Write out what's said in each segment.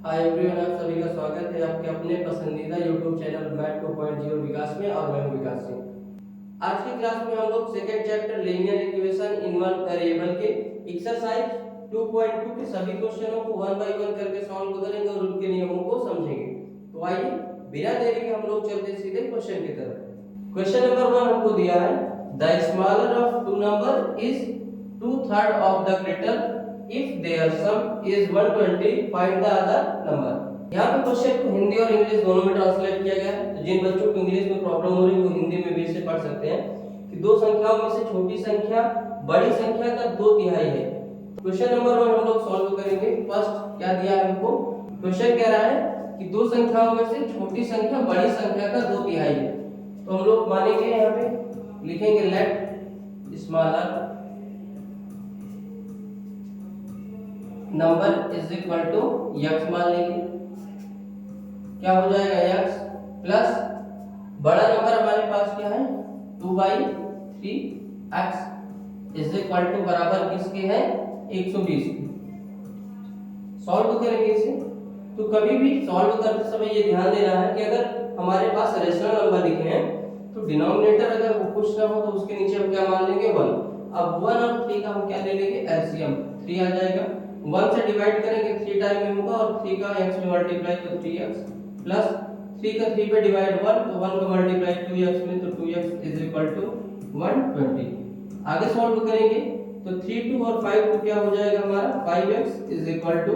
Hi everyone, आप सभी का स्वागत है आपके अपने पसंदीदा YouTube चैनल मैथ 2.0 विकास में। और मैं हूं विकास सिंह। आज की क्लास में हम लोग second chapter linear equation in one variable के एक्सरसाइज 2.2 के सभी क्वेश्चनों को वन बाय वन करके सॉल्व करेंगे और उनके नियमों को समझेंगे। तो आइए बिना देरी के हम लोग चलते सीधे क्वेश्चन की तरफ। क्वेश्चन नंबर 1 हमको दिया है, the smaller of two number is 2/3 of the greater if their sum is 120 find the other number। यहाँ पे क्वेश्चन को हिंदी और इंग्लिश दोनों में ट्रांसलेट किया गया है। तो जिन बच्चों को इंग्लिश में प्रॉब्लम हो रही है वो हिंदी में भी इसे पढ़ सकते हैं कि दो संख्याओं में से छोटी संख्या बड़ी संख्या का 2/3 है। क्वेश्चन नंबर 1 हम लोग सॉल्व करेंगे। फर्स्ट क्या दिया है हमको, क्वेश्चन कह रहा है कि दो संख्याओं में से छोटी संख्या बड़ी संख्या का 2/3 है। तो हम लोग मानेंगे, यहाँ पे लिखेंगे let smaller number is equal to x मान लेंगे। क्या हो जाएगा, यक्स प्लस बड़ा नंबर हमारे पास क्या है 2/3 एक्स इज इक्वल टू बराबर किसके है 120। सॉल्व करेंगे इसे। तो कभी भी सॉल्व करते समय ये ध्यान देना है कि अगर हमारे पास रेशनल नंबर लिखे हैं तो डिनोमिनेटर अगर वो कुछ ना हो तो उसके नीचे हम क्या मान लेंगे 1। अब 1 और 3 का हम क्या ले लेंगे एलसीएम, 3 आ जाएगा। 1 से डिवाइड करेंगे 3 टाइम में होगा और 3 का x में मल्टीप्लाई तो 3x प्लस 3 का 3 पे डिवाइड 1 तो 1 का मल्टीप्लाई 2x में तो 2x इज इक्वल टू 120। आगे सॉल्व करेंगे तो 3 2 और 5 2 क्या हो जाएगा हमारा 5x इज इक्वल टू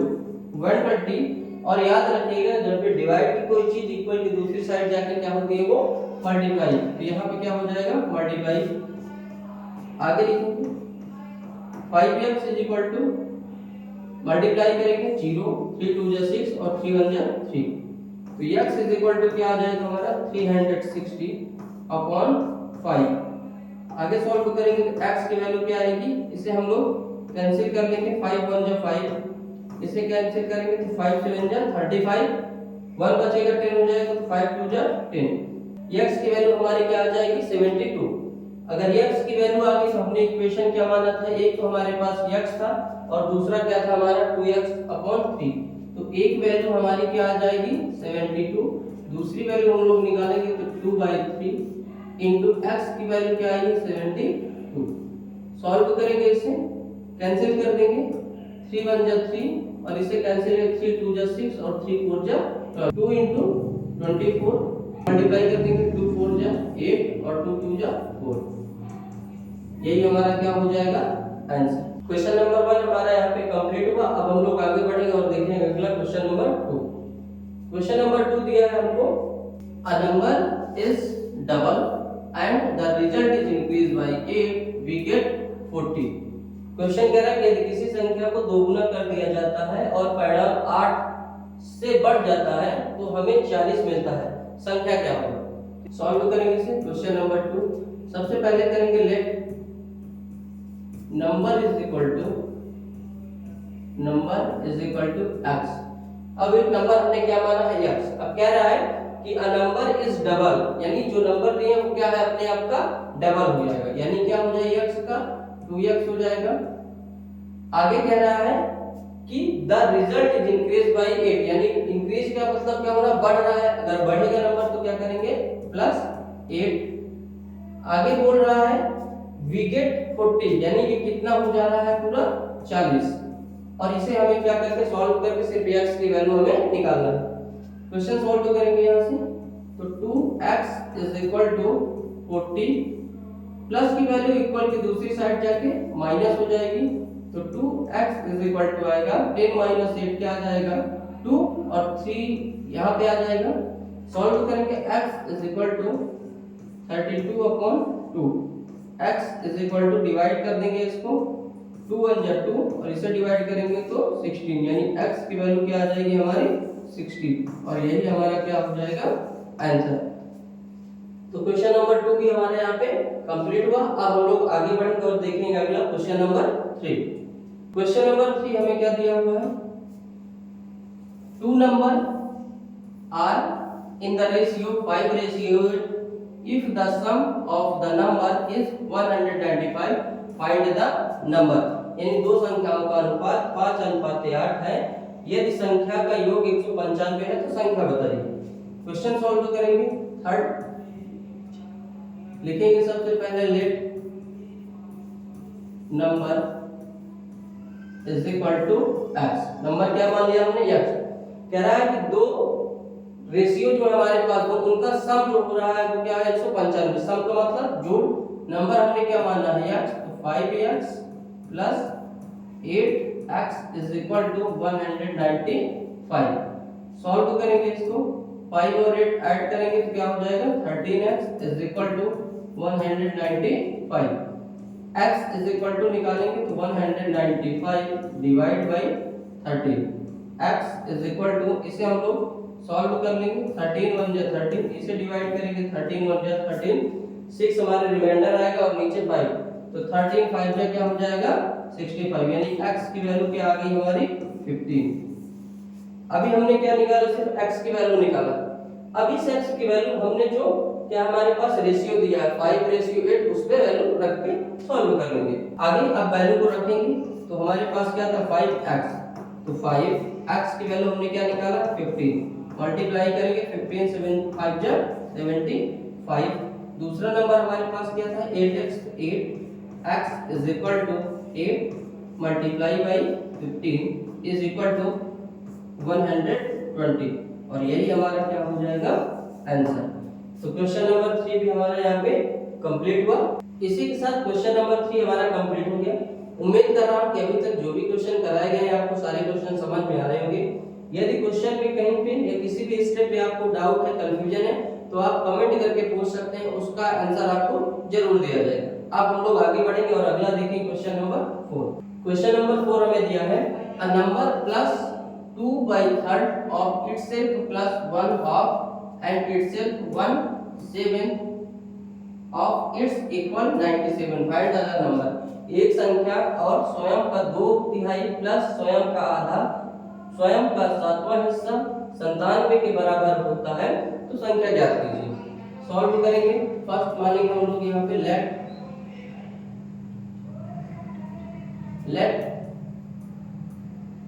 120। और याद रखिएगा जब भी डिवाइड की कोई चीज इक्वल की दूसरी साइड जाके क्या होती है वो मल्टीप्लाई। तो यहाँ पे क्या हो जाएगा मल्टीप्लाई। आगे लिखेंगे 5x is equal to multiply करेंगे 0 3 2 जा 6 और 3 1 जा 3। तो x इज इक्वल टू क्या आ जाएगा हमारा 360 अपॉन 5। आगे सॉल्व करेंगे तो x की वैल्यू क्या आएगी, इसे हम लोग कैंसिल कर लेंगे 5 1 जा 5, इसे कैंसिल करेंगे तो 5 7 जा 35, 1 बचेगा 10 हो जाएगा तो 5 2 जा 10। x की वैल्यू हमारी क्या आ जाएगी 72। अगर x की वैल्यू आ गई तो हमने इक्वेशन क्या माना था, एक तो हमारे पास x था और दूसरा क्या था हमारा 2x/3। तो एक वैल्यू हमारी क्या आ जाएगी 72, दूसरी वैल्यू हम लोग निकालेंगे तो 2/3 इनटू x की वैल्यू क्या आएगी 72। सॉल्व करेंगे, इसे कैंसिल कर देंगे 3 1 जा 3 और इसे कैंसिल करेंगे 3 2 जा 6 और 3 4 जा 12। 2 इनटू 24 मल्टीप्लाई कर देंगे 2 4 जा 8 और 2 2 जा 4। यही हमारा क्या हो जाएगा आंसर। क्वेश्चन नंबर 1 हमारा यहाँ पे कंप्लीट हुआ। अब हम लोग आगे बढ़ेंगे और देखेंगे अगला क्वेश्चन नंबर 2। क्वेश्चन नंबर 2 दिया है हमको, a number is double and the result is increase by 8 we get 40। Question कह रहा है कि यदि किसी संख्या को दोगुना कर दिया जाता है और परिणाम 8 से बढ़ जाता है तो हमें 40 मिलता है, संख्या क्या होगी। सॉल्व करेंगे इसे। क्वेश्चन नंबर 2 सबसे पहले करेंगे let number is equal to x। अब एक नंबर हमने क्या माना है x। अब कह रहा है कि अ नंबर इज डबल, यानी जो नंबर दिए हैं वो क्या है अपने आप का डबल हो जाएगा, यानी क्या हो जाएगा x का 2x हो जाएगा। आगे कह रहा है कि the result is increase by 8, यानी इंक्रीज का मतलब क्या होना बढ़ रहा है, अगर बढ़ेगा नंबर तो क्या करेंगे प्लस 8। आगे बोल रहा है वी गेट 40, यानी कि कितना हो जा रहा है पूरा 40। और इसे हमें क्या करके सॉल्व करके सिर्फ x की वैल्यू हमें निकालना है। क्वेश्चन सॉल्व करेंगे यहां से तो 2x is equal to 40 plus की वैल्यू इक्वल की दूसरी साइड जाके माइनस हो जाएगी तो 2x इज इक्वल टू आएगा 10 - 8 क्या आ जाएगा 2 और 3 यहां पे आ जाएगा। सॉल्व करेंगे x is equal to 32/2। x is equal to divide कर देंगे इसको 2 1 जा 2 और इसे डिवाइड करेंगे तो 16, यानी x की वैल्यू क्या आ जाएगी हमारी 16 और यही हमारा क्या हो जाएगा आंसर। तो क्वेश्चन नंबर 2 भी हमारे यहाँ पे कंप्लीट हुआ। अब हम लोग आगे बढ़ेंगे और देखेंगे अगला क्वेश्चन नंबर 3। क्वेश्चन नंबर 3 हमें क्या दिया हुआ है, two number are in the ratio 5:8 if the sum of the number is 195 find the number। यानी दो संख्याओं का अनुपात 5:8 है, यदि संख्या का योग 195 है तो संख्या बताइए। क्वेश्चन सॉल्व करेंगे। थर्ड लिखेंगे सबसे पहले let number is equal to x. Number क्या मान लिया हमने, एक्स। कह रहा है कि दो रेशियो जो हमारे पास हो उनका सम जो हो रहा है वो क्या है 195। सम का मतलब जोड़। नंबर हमने क्या माना है x, तो 5x plus 8x is equal to 195। Solve करेंगे इसको, 5 और 8 ऐड करेंगे तो क्या हो जाएगा 13x is equal to 195। x is equal to निकालेंगे तो 195 divide by 13। x is equal to, इसे हम लोग सॉल्व कर लेंगे। 13 1 जा 13, इसे डिवाइड करेंगे 13 1 जा 13, 6 हमारे रिमाइंडर आएगा और नीचे 5, तो 13 5 जा क्या हो जाएगा 65, यानी x की वैल्यू क्या आ गई हमारी 15। अभी हमने क्या निकाला, सिर्फ x की वैल्यू निकाला। अब इस x की वैल्यू हमने जो क्या हमारे पास रेशियो दिया है 5:8, उस पे वैल्यू रख के सॉल्व कर लेंगे। आगे अब वैल्यू को रखेंगे तो हमारे पास क्या था 5x, तो 5x की वैल्यू हमने क्या निकाला 15, मल्टीप्लाई करेंगे 15 7 5 जा 75। दूसरा नंबर हमारे पास क्या था 8x, तो 8x is equal to 8 multiply by 15 is equal to 120, और यही हमारा क्या हो जाएगा आंसर। तो क्वेश्चन नंबर 3 भी हमारा यहाँ पे कंप्लीट हुआ। इसी के साथ क्वेश्चन नंबर 3 हमारा कंप्लीट हो गया। उम्मीद कर रहा हूँ कि अभी तक जो भी क्वेश्चन कराए गए हैं आपको सारे क्वेश्चन समझ में आ रहे होंगे। यदि क्वेश्चन में कहीं पे या किसी भी स्टेप पे आपको डाउट है, कंफ्यूजन है, तो आप कमेंट करके पूछ सकते हैं, उसका आंसर आपको जरूर दिया जाएगा। अब हम लोग आगे बढ़ेंगे और अगला देखेंगे क्वेश्चन नंबर 4। क्वेश्चन नंबर 4 हमें दिया है a number plus 2/3 of itself plus 1/2 and itself 1/7 of its equal 97। Find the number. एक संख्या और स्वयं का 2/3 प्लस स्वयं का आधा, स्वयं का 7वां हिस्सा 97 के बराबर होता है तो संख्या ज्ञात कीजिए। सॉल्व करेंगे। फर्स्ट मानेंगे हम लोग यहाँ पे let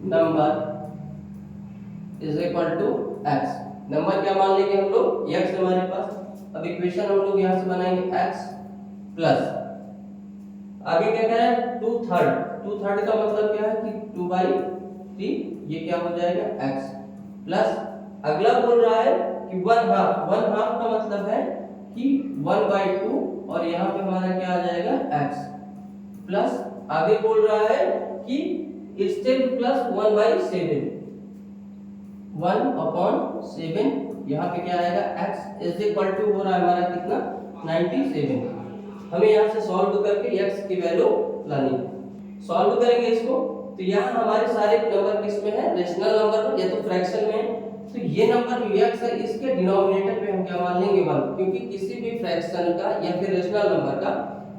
number is equal to x। Number क्या मान लेंगे हम लोग x हमारे पास। अब इक्वेशन हम लोग यहाँ से बनाएंगे x प्लस, आगे क्या कह रहा है 2/3 का मतलब क्या है कि 2/3, ये क्या हो जाएगा x प्लस, अगला बोल रहा है कि 1/2 का मतलब है कि 1/2, और यहाँ पे हमारा क्या आ जाएगा x प्लस, आगे बोल रहा है कि itself प्लस 1/7, 1/7, यहाँ पे क्या आएगा x इज इक्वल टू हो रहा है हमारा कितना 97। हमें यहाँ से सॉल्व करके x की वैल्यू लानी है। सॉल्व करेंगे इसको तो यहाँ हमारे सारे नंबर किस में है, रेशनल नंबर या तो फ्रैक्शन में है। तो ये नंबर जो x है इसके डिनोमिनेटर पे हम क्या मान लेंगे 1, क्योंकि किसी भी फ्रैक्शन का या फिर रेशनल नंबर का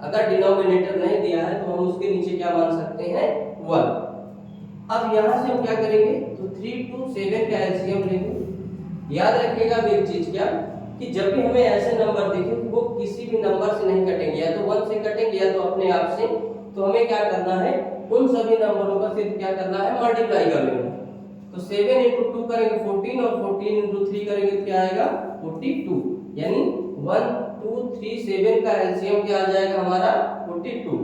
अगर डिनोमिनेटर नहीं दिया है तो हम उसके नीचे क्या मान सकते हैं 1। अब यहाँ से हम क्या करेंगे तो 3 2 7 का एलसीएम लेंगे। याद रखिएगा एक चीज क्या कि जब भी हमें ऐसे नंबर दिखे वो किसी भी नंबर से नहीं कटेंगे, या तो 1 से कटेंगे या तो अपने आप से। तो हमें क्या करना है उन सभी नंबरों का सिर्फ क्या करना है मल्टीप्लाई कर लेना। तो 7 × 2 करेंगे 14, और 14 × 3 करेंगे तो क्या आएगा 42, यानी 1 2 3 7 का एलसीएम क्या आ जाएगा हमारा 42।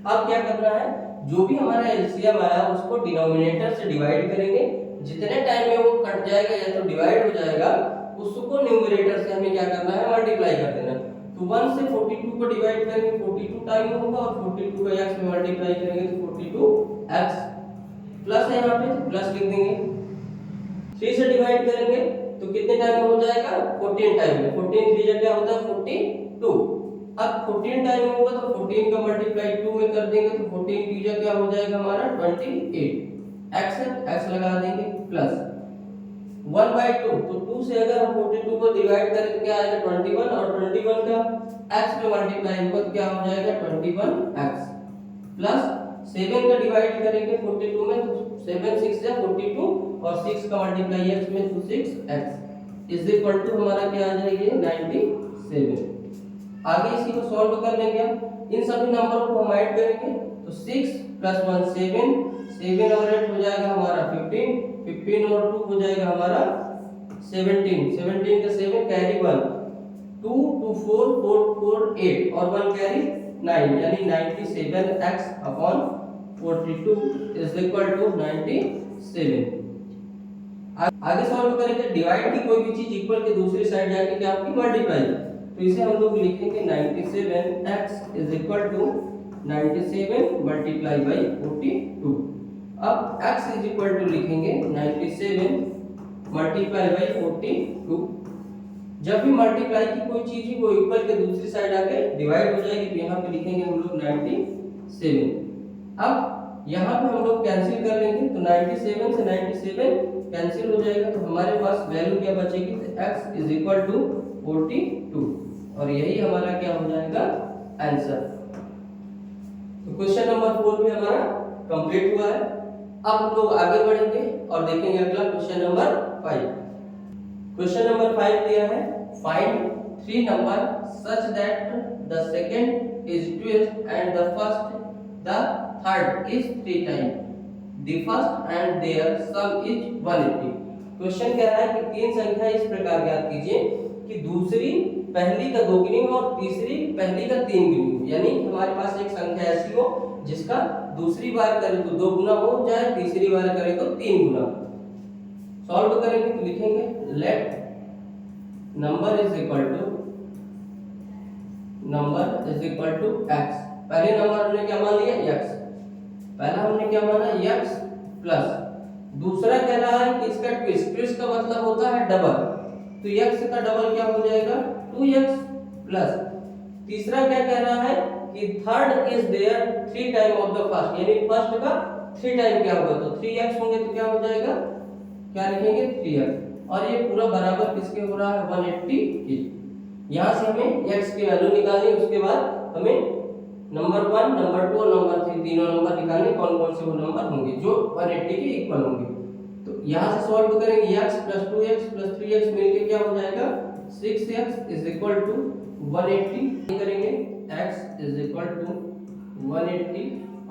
अब क्या करना है जो भी हमारा एलसीएम आया उसको डिनोमिनेटर से डिवाइड करेंगे, जितने टाइम में वो कट जाएगा या तो डिवाइड हो जाएगा उसको न्यूमरेटर से हमें क्या करना है मल्टीप्लाई कर देना। तो 1 से 42 को डिवाइड करेंगे 42 टाइम होगा, और 42 को x में मल्टीप्लाई करेंगे तो 42x प्लस है यहाँ पे तो प्लस लिख देंगे। 3 से डिवाइड करेंगे तो कितने टाइम में हो जाएगा 14 टाइम में। 14 3 जगह होता है 42। अब 14 टाइम होगा तो 14 का मल्टीप्लाई 2 में कर देंगे तो 14 की जगह क्या हो जाएगा हमारा 28। x लगा देंगे प्लस 1/2, तो 2 से अगर हम 42 को डिवाइड करें तो क्या आएगा 21, और 21 का x में मल्टीप्लाई होगा तो क्या हो जाएगा 21x प्लस 7 का डिवाइड करेंगे 42 में तो 7 6 से 42, और 6 का मल्टीप्लाई x में तो 6x इज इक्वल टू हमारा क्या आ जाएगा 97। आगे इसी को सॉल्व कर लेंगे। इन सभी नंबरों को हम ऐड करेंगे तो 6 + 1 7, 7 और 8 हो जाएगा हमारा 15, 15 और 2 हो जाएगा हमारा 17, 17 का 7 कैरी 1, 2 2 4 4 4 8 और 1 कैरी 9, यानी 97x upon 42 is equal to 97। आगे सॉल्व करेंगे, डिवाइड की कोई भी चीज इक्वल के दूसरी साइड जाके क्या आपकी मल्टीप्लाई, तो इसे हम लोग लिखेंगे 97x is equal to 97 multiply by 42। अब x इज इक्वल टू लिखेंगे 97 मल्टीप्लाई बाई 42। जब भी मल्टीप्लाई की कोई चीज ही वो इक्वल के दूसरी साइड आके डिवाइड हो जाएगी, तो यहाँ पे लिखेंगे हम लोग 97। अब यहाँ पे हम लोग कैंसिल कर लेंगे, तो 97 से 97 कैंसिल हो जाएगा, तो हमारे पास वैल्यू क्या बचेगी, तो x इज इक्वल टू 42 और यही हमारा क्या हो जाएगा आंसर। तो क्वेश्चन नंबर 4 भी हमारा कंप्लीट हुआ है। अब हम लोग आगे बढ़ेंगे और देखेंगे अगला क्वेश्चन नंबर 5। क्वेश्चन नंबर 5 दिया है, find 3 number such that the second is 12 and the first the third is 3 time the first and their sum is 180। Question कह रहा है कि तीन संख्या इस प्रकार ज्ञात कीजिए कि दूसरी पहली का 2 गुनी हो और तीसरी पहली का 3 गुनी हो, यानी हमारे पास एक संख्या ऐसी हो जिसका दूसरी बार करें तो 2 गुना हो जाए, तीसरी बार करें तो 3 गुना। सॉल्व करेंगे तो लिखेंगे let number is equal to x। पहले नंबर हमने क्या मान लिया x, पहला हमने क्या माना x प्लस, दूसरा कह रहा है कि इसका ट्विस्ट, ट्विस्ट का मतलब होता है डबल, तो x का डबल क्या हो जाएगा 2x प्लस, तीसरा क्या कह रहा है कि third is there 3 time of the first, यानी फर्स्ट का 3 टाइम क्या होगा, तो 3x होंगे तो क्या हो जाएगा, क्या लिखेंगे 3x, और ये पूरा बराबर किसके हो रहा है 180 के। यहाँ से हमें x की वैल्यू निकालनी, उसके बाद हमें नंबर 1, नंबर 2 और नंबर 3 तीनों नंबर निकालने, कौन कौन से वो नंबर होंगे जो 180 के इक्वल होंगे। तो यहाँ से सॉल्व करेंगे, x + 2x + 3x मिलके क्या हो जाएगा 6x इज इक्वल टू 180 करेंगे, x is equal to 180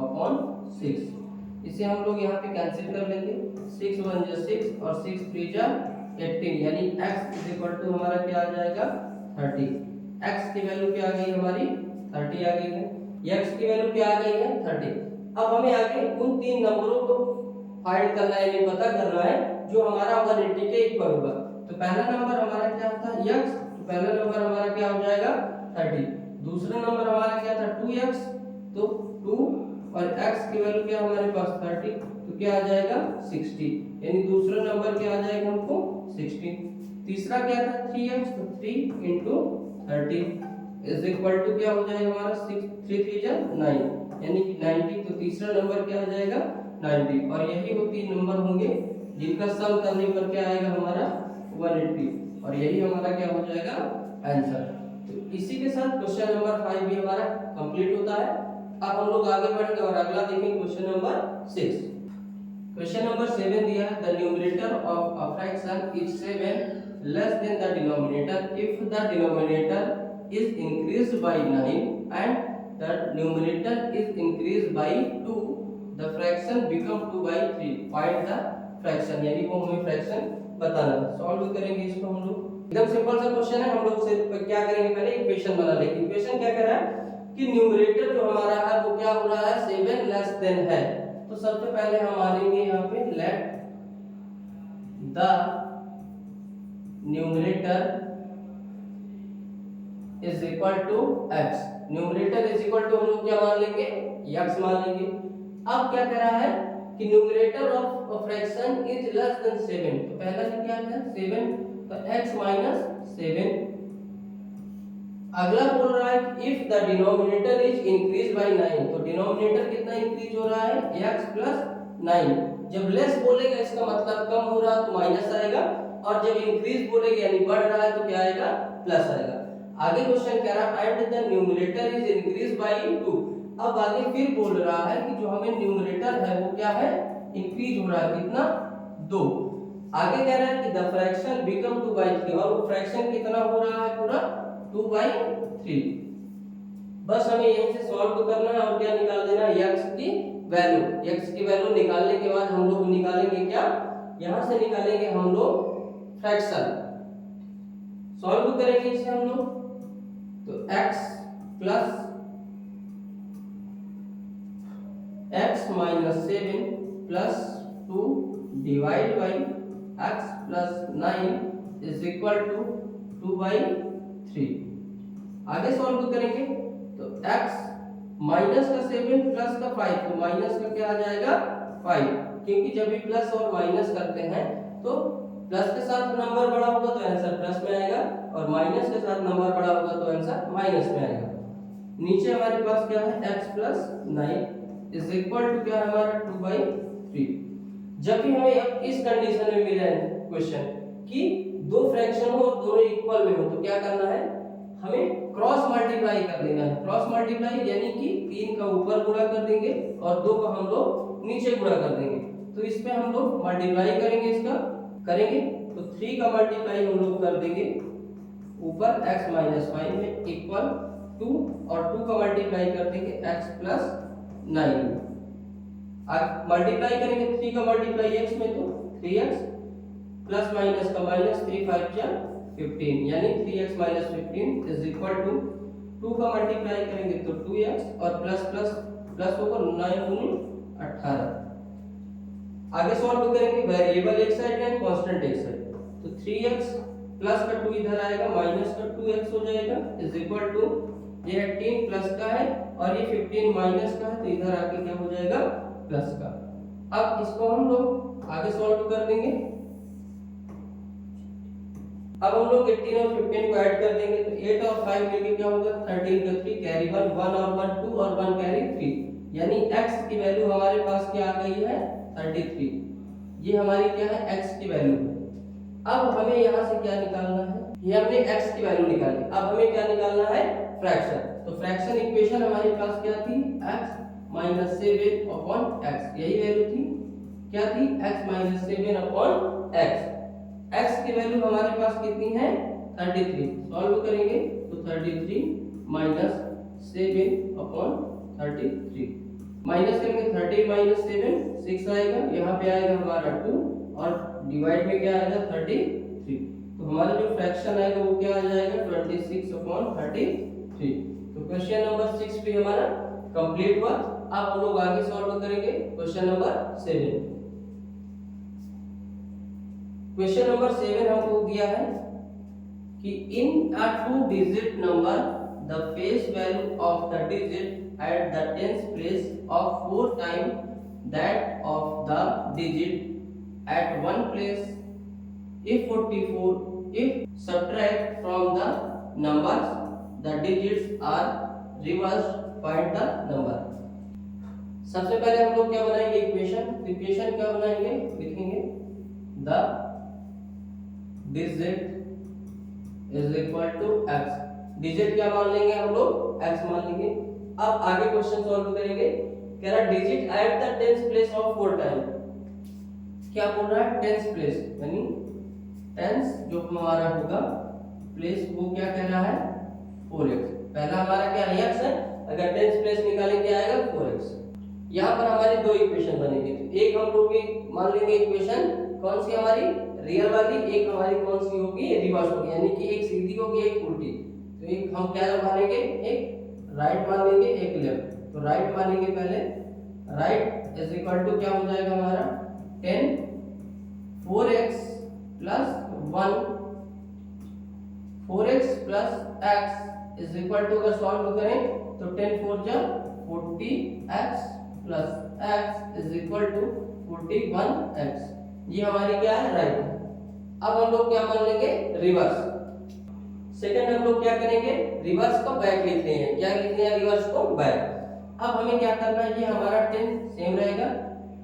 upon 6। इसे हम लोग यहाँ पे कैंसिल कर लेंगे, 6 × 1 = 6 और 6 × 3 = 18, यानी x इज इक्वल टू हमारा क्या आ जाएगा 30। x की वैल्यू क्या आ गई हमारी 30 आ गई है, x की वैल्यू क्या आ गई है 30। अब हमें आगे उन तीन नंबरों को फाइंड करना है, ये पता करना है जो हमारा 180 के इक्वल होगा। तो पहला नंबर हमारा क्या होता है x, तो पहला नंबर हमारा क्या हो जाएगा 30, दूसरा नंबर हमारा क्या था 2x, तो 2 और x की वैल्यू क्या हमारे पास 30, तो क्या आ जाएगा 60, यानी दूसरा नंबर क्या आ जाएगा हमको 60। तीसरा क्या था 3x, तो 3 × 30 इज इक्वल टू क्या हो जाएगा हमारा 6 3 3 = 9, यानी कि 90, तो तीसरा नंबर क्या आ जाएगा 90, और यही वो तीन नंबर होंगे जिनका सम करने पर क्या आएगा हमारा 180, और यही हमारा क्या हो जाएगा आंसर। तो इसी के साथ क्वेश्चन नंबर 5 भी हमारा कंप्लीट होता है। अब हम लोग आगे बढ़ेंगे और अगला देखेंगे क्वेश्चन नंबर 6। क्वेश्चन नंबर 7 दिया है, the numerator of a fraction is 7 less than the denominator if the denominator is increased by 9 and the numerator is increased by 2, the fraction become 2/3, find the fraction, यानी वो हमें fraction बताना है। Solve करेंगे इसको हम लोग, एकदम सिंपल सा क्वेश्चन है। हम लोग सिर्फ क्या करेंगे, पहले इक्वेशन बना लेंगे। इक्वेशन क्या कह रहा है कि न्यूमरेटर जो हमारा है वो क्या हो रहा है 7 लेस देन है, तो सबसे पहले हम मानेंगे यहाँ पे let the numerator is equal to x, numerator is equal to हम लोग क्या मान लेंगे x मान लेंगे। अब क्या कह रहा है कि numerator of a fraction is less than 7, तो पहला क्या है 7, तो x - 7। अगला बोल रहा है कि if the denominator is increase bye 9, तो डिनोमिनेटर कितना इंक्रीज हो रहा है x + 9। जब लेस बोलेगा इसका मतलब कम हो रहा है तो माइनस आएगा, और जब इंक्रीज बोलेगा यानी बढ़ रहा है तो क्या आएगा प्लस आएगा। आगे क्वेश्चन कह रहा है and the numerator is increase bye 2। अब आगे फिर बोल रहा है कि जो हमें न्यूमरेटर है वो क्या है इंक्रीज हो रहा है, कितना 2। आगे कह रहा है कि द फ्रैक्शन बिकम 2/3, और वो फ्रैक्शन कितना हो रहा है पूरा 2/3। बस हमें यहीं से सॉल्व करना है और क्या निकाल देना है x की वैल्यू। x की वैल्यू निकालने के बाद हम लोग निकालेंगे क्या यहां से निकालेंगे हम लोग फ्रैक्शन, सॉल्व करेंगे इसे हम लोग, तो x plus x minus 7 plus 2 divide by x plus 9 is equal to 2/3। आगे सॉल्व करेंगे तो x माइनस का 7 प्लस का 5, तो माइनस का क्या आ जाएगा 5, क्योंकि जब भी प्लस और माइनस करते हैं तो प्लस के साथ नंबर बड़ा होगा तो आंसर प्लस में आएगा, और माइनस के साथ नंबर बड़ा होगा तो आंसर माइनस में आएगा। नीचे हमारे पास क्या है x plus 9 is equal to क्या है हमारा 2/3। जब भी हमें इस कंडीशन में मिला है क्वेश्चन कि दो फ्रैक्शन हो और दोनों इक्वल में हो, तो क्या करना है, हमें क्रॉस मल्टीप्लाई कर देना है। क्रॉस मल्टीप्लाई यानी कि 3 का ऊपर गुणा कर देंगे और 2 का हम लोग नीचे गुणा कर देंगे, तो इस पे हम लोग मल्टीप्लाई करेंगे, इसका करेंगे तो 3 का मल्टीप्लाई हम लोग कर देंगे ऊपर x माइनस 5 में इक्वल 2, और 2 का मल्टीप्लाई कर देंगे x प्लस 9 में। अब मल्टीप्लाई करेंगे 3 का मल्टीप्लाई x में तो 3x प्लस माइनस का माइनस, 3 5 जा 15, यानी 3x minus 15 is equal to 2 का मल्टीप्लाई करेंगे तो 2x और प्लस प्लस प्लस होकर 9 दूनी 18। आगे सॉल्व करेंगे, वेरिएबल एक साइड है कांस्टेंट एक साइड, तो 3x प्लस का 2 इधर आएगा, माइनस का 2x हो जाएगा इज इक्वल टू ये 18 प्लस का है और ये 15 माइनस का है, तो इधर आके क्या हो जाएगा प्लस का। अब इसको हम लोग आगे सॉल्व कर देंगे। अब हम लोग 18 और 15 को ऐड कर देंगे तो 8 और 5 मिलके क्या होगा 13 का 3 कैरी 1, 1 और 1 2 और 1 कैरी 3, यानी x की वैल्यू हमारे पास क्या आ गई है 33। ये हमारी क्या है x की वैल्यू है। अब हमें यहाँ से क्या निकालना है, ये हमने x की वैल्यू निकाली, अब हमें क्या निकालना है फ्रैक्शन। तो फ्रैक्शन इक्वेशन हमारे पास क्या थी, x माइनस 7 अपॉन x, यही वैल्यू थी, क्या थी x minus 7 upon x। x की वैल्यू हमारे पास कितनी है 33, सॉल्व करेंगे तो 33 माइनस 7 अपॉन 33, माइनस करेंगे 30 माइनस 7 6 आएगा, यहाँ पे आएगा हमारा 2 और डिवाइड में क्या आएगा 33, तो हमारा जो फ्रैक्शन आएगा वो क्या आ जाएगा 26 अपॉन 33। तो क्वेश्चन नंबर 6 भी हमारा कंप्लीट हुआ। अब हम लोग आगे सॉल्व करेंगे क्वेश्चन नंबर 7। क्वेश्चन नंबर 7 हमको दिया है कि in a 2 digit number the face value of the digit at the tenth place of 4 time that of the digit at one place if 44 if subtract from the numbers the digits are reversed find the number। सबसे पहले हम लोग क्या बनाएंगे equation, equation क्या बनाएंगे, लिखेंगे the digit is equal to x, digit क्या मान लेंगे हम लोग x मान लेंगे। अब आगे क्वेश्चन सॉल्व करेंगे, कह रहा digit at the tenth place of 4 time, क्या बोल रहा है टेंथ प्लेस, यानी टेंस जो हमारा होगा प्लेस वो क्या कह रहा है 4x, पहला हमारा क्या x है, अगर टेंस प्लेस निकालेंगे आएगा 4x। यहाँ पर हमारी दो इक्वेशन बनेगी, तो एक हम लोग मान लेंगे इक्वेशन कौन सी हमारी रियल वाली, एक हमारी कौन सी होगी रिवर्स होगी, यानी कि एक सीधी होगी एक उल्टी। तो एक हम क्या मानेंगे, एक राइट मान लेंगे एक लेफ्ट, तो राइट मानेंगे पहले, राइट इज इक्वल टू क्या हो जाएगा हमारा 10 4x plus 1 4x plus x is equal to, अगर सॉल्व करें तो 10 4 जा 40x plus x is equal to 41x, ये हमारी क्या है राइट है। अब हम लोग क्या मान लेंगे रिवर्स, सेकंड हम लोग क्या करेंगे रिवर्स को बैक लिखते हैं, क्या लिखते हैं रिवर्स को बैक। अब हमें क्या करना है, ये हमारा 10 सेम रहेगा,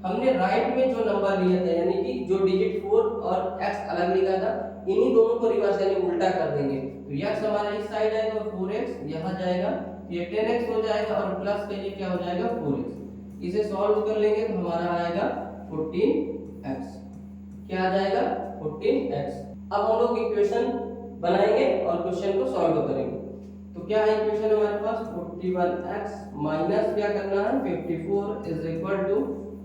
हमने राइट में जो नंबर लिया था यानी कि जो डिजिट 4 और x अलग लिखा था, इन्हीं दोनों को रिवर्स यानी उल्टा कर देंगे, तो x हमारा इस साइड आएगा और 4x यहाँ जाएगा, ये 10x हो जाएगा और प्लस का ये क्या हो जाएगा 4x। इसे सॉल्व कर लेंगे तो हमारा आएगा 14x, क्या आ जाएगा 14x। अब हम लोग इक्वेशन बनाएंगे और क्वेश्चन को सॉल्व करेंगे, तो क्या है इक्वेशन हमारे पास 41x माइनस क्या करना है 54 इज इक्वल टू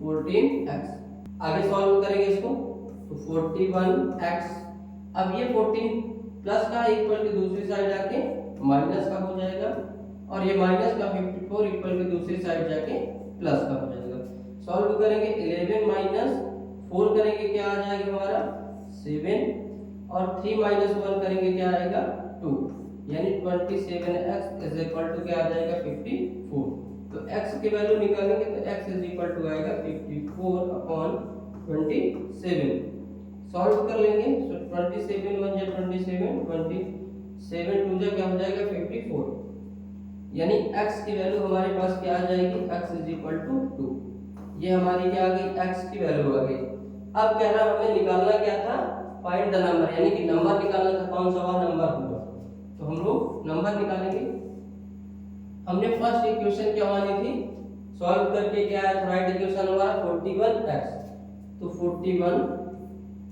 14x। आगे सॉल्व करेंगे इसको, तो 41x। अब ये 14 प्लस का इक्वल की दूसरी साइड जाके माइनस का हो जाएगा, और ये माइनस का 54 इक्वल की दूसरी साइड जाके प्लस का हो जाएगा। सॉल्व करेंगे 11 माइनस 4 करेंगे क्या आ जाएगा हमारा 7, और 3 माइनस 1 करेंगे क्या आएगा 2, यानी 27x इज इक्वल टू क्या आ जाएगा 54। तो x की वैल्यू निकालेंगे तो x इज इक्वल टू आएगा 54 अपॉन 27। सॉल्व कर लेंगे तो 27 1 जा 27, 27 2 जा क्या हो जाएगा 54, यानी x की वैल्यू हमारे पास क्या आ जाएगी x इज इक्वल टू 2। ये हमारी क्या आ गई x की वैल्यू आ गई। अब कह रहा हमें निकालना क्या था फाइंड द नंबर, यानी कि नंबर निकालना था, कौन सा वाला नंबर होगा। तो हम लोग नंबर निकालेंगे। हमने फर्स्ट इक्वेशन क्या मानी थी, सॉल्व करके क्या आया था राइट इक्वेशन हमारा 41x। तो 41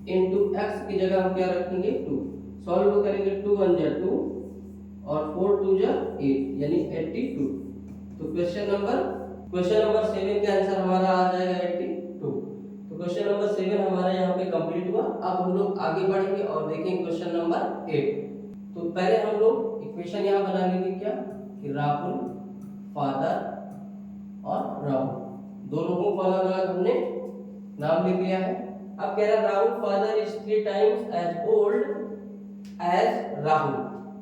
इनटू x की जगह हम क्या रखेंगे 2। सॉल्व करेंगे 2 1 जा 2 और 4 2 जा 8, यानी 82। तो क्वेश्चन नंबर 7 का आंसर हमारा आ जाएगा 82। तो क्वेश्चन नंबर 7 हमारा यहाँ पे कंप्लीट हुआ। अब हम लोग आगे बढ़ेंगे और देखेंगे क्वेश्चन नंबर 8। तो पहले हम लोग इक्वेशन यहाँ बना लेंगे क्या कि राहुल, फादर और राहुल, दो लोगों को अलग अलग हमने नाम लिख लिया है। अब कह रहा है Rahul father is 3 times as old as Rahul.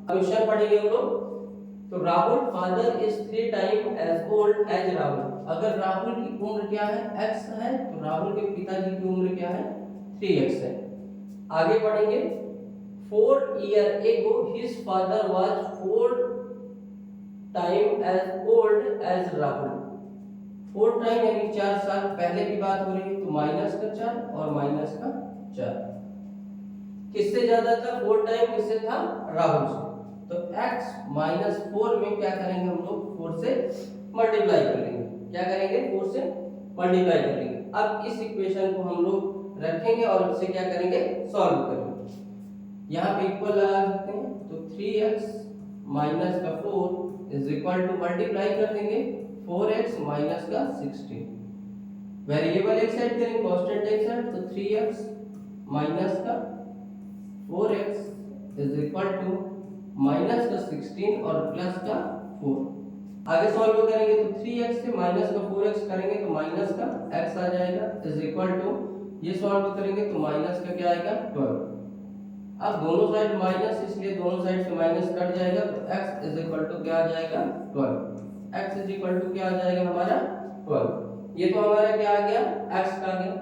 Question पढ़ेंगे हम लोग। तो Rahul father is 3 time as old as Rahul. अगर राहुल की उम्र क्या है x है, तो राहुल के पिताजी की उम्र क्या है 3x है। आगे पढ़ेंगे 4 years ago his father was 4 time as old as Rahul. 4 time यानी 4 साल पहले की बात हो रही है, तो माइनस का 4 और माइनस का 4 किससे ज्यादा था 4 टाइम किससे था राहुल से। तो x माइनस 4 में क्या करेंगे हम लोग 4 से मल्टीप्लाई कर लेंगे। क्या करेंगे 4 से मल्टीप्लाई कर लेंगे। अब इस इक्वेशन को हम लोग रखेंगे और इससे क्या करेंगे सॉल्व करेंगे। यहाँ पे इक्वल लगा सकते हैं, तो 3x माइनस का 4 इज इक्वल टू मल्टीप्लाई कर देंगे 4x माइनस का 16। वेरिएबल एक साइड करेंगे कांस्टेंट एक साइड, तो 3x माइनस का 4x is equal to minus का 16 और प्लस का 4। आगे सॉल्व करेंगे तो 3x से माइनस का 4x करेंगे तो माइनस का x आ जाएगा इज इक्वल टू, ये सॉल्व करेंगे तो माइनस का क्या आएगा 12। अब दोनों साइड माइनस, इसलिए दोनों साइड से माइनस कट जाएगा, तो x इज इक्वल टू क्या आ जाएगा 12। x इज इक्वल टू क्या आ जाएगा हमारा 12। ये तो हमारा क्या आ गया x का आ गया।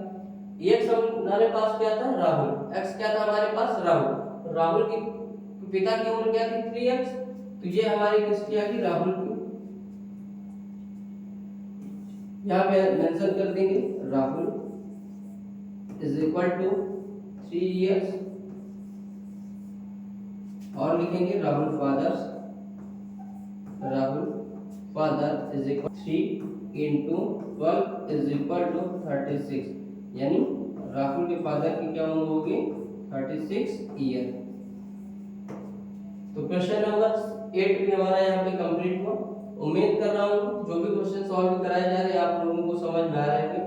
x हमारे पास क्या था राहुल, x क्या था हमारे पास राहुल। राहुल की पिता की उम्र क्या थी 3x, तो ये हमारी किसकी आ गई राहुल की। यहाँ पे मेंशन कर देंगे Rahul is equal to 3 years, और लिखेंगे Rahul father is equal 3 into 12 is equal to 36, यानी राहुल के फादर की क्या उम्र होगी 36 ईयर। तो क्वेश्चन नंबर 8 भी हमारा यहाँ पे कंप्लीट हुआ। उम्मीद कर रहा हूँ जो भी क्वेश्चन सॉल्व कराए जा रहे हैं आप लोगों को समझ में आ रहे होंगे।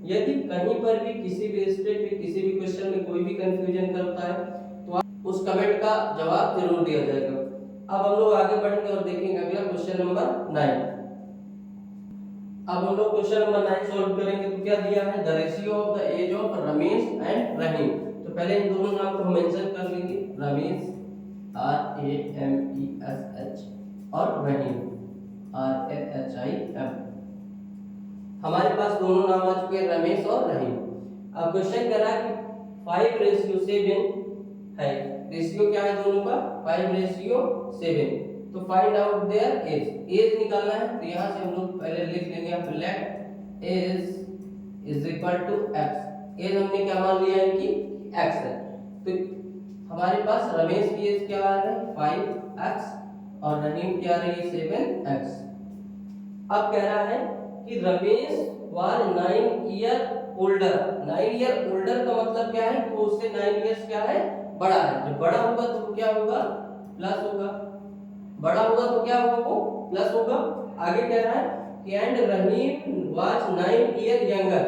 यदि कहीं पर भी किसी भी स्टेप पे किसी भी क्वेश्चन में कोई भी कंफ्यूजन करता है तो आप उस कमेंट का जवाब जरूर दिया जाएगा। अब हम लोग आगे बढ़ेंगे और देखेंगे अगला क्वेश्चन नंबर 9। अब हम लोग क्वेश्चन नंबर 9 सॉल्व करेंगे। तो क्या दिया है the ratio of the age of Ramesh and Rahim. तो पहले इन दोनों नाम को मेंशन कर लेंगे, रमेश RAMESH और रहीम RAHIM। हमारे पास दोनों नाम आ चुके हैं रमेश और रहीम। अब क्वेश्चन कर रहा है कि 5:7 है, रेशियो क्या है दोनों का 5:7। तो फाइंड आउट देयर एज निकालना है। तो यहाँ से हम लोग पहले लिख लेंगे यहाँ पे let age is equal to x। Age हमने क्या मान लिया है कि x है। तो हमारे पास रमेश की एज क्या आ रहा है 5x और रहीम क्या आ रही है 7x। अब कह रहा है कि Ramesh was 9 year older. 9 year older का मतलब क्या है कि वो उससे 9 इयर्स क्या है बड़ा है। जब बड़ा होगा तो क्या होगा प्लस होगा, बड़ा होगा तो क्या होगा वो प्लस होगा। आगे कह रहा है कि and Rahim was 9 year younger.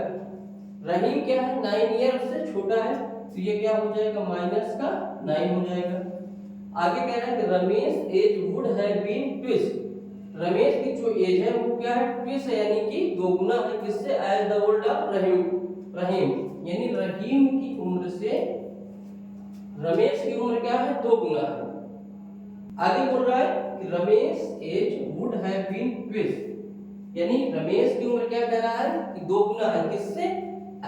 Rahim क्या है 9 ईयर से छोटा है। तो ये क्या हो जाएगा, माइनस का 9 हो जाएगा। आगे कह रहा है कि Ramesh age would have been twice, Ramesh की जो एज है वो क्या है, ट्विस है, यानी कि दोगुना है, किससे, एज द ओल्ड ऑफ रहीम, रहीम यानी रहीम की उम्र से रमेश की उम्र क्या है, दोगुना है। आगे बोल रहा है कि Ramesh age would have been twice, यानी रमेश की उम्र क्या कह रहा है कि दोगुना है, किससे,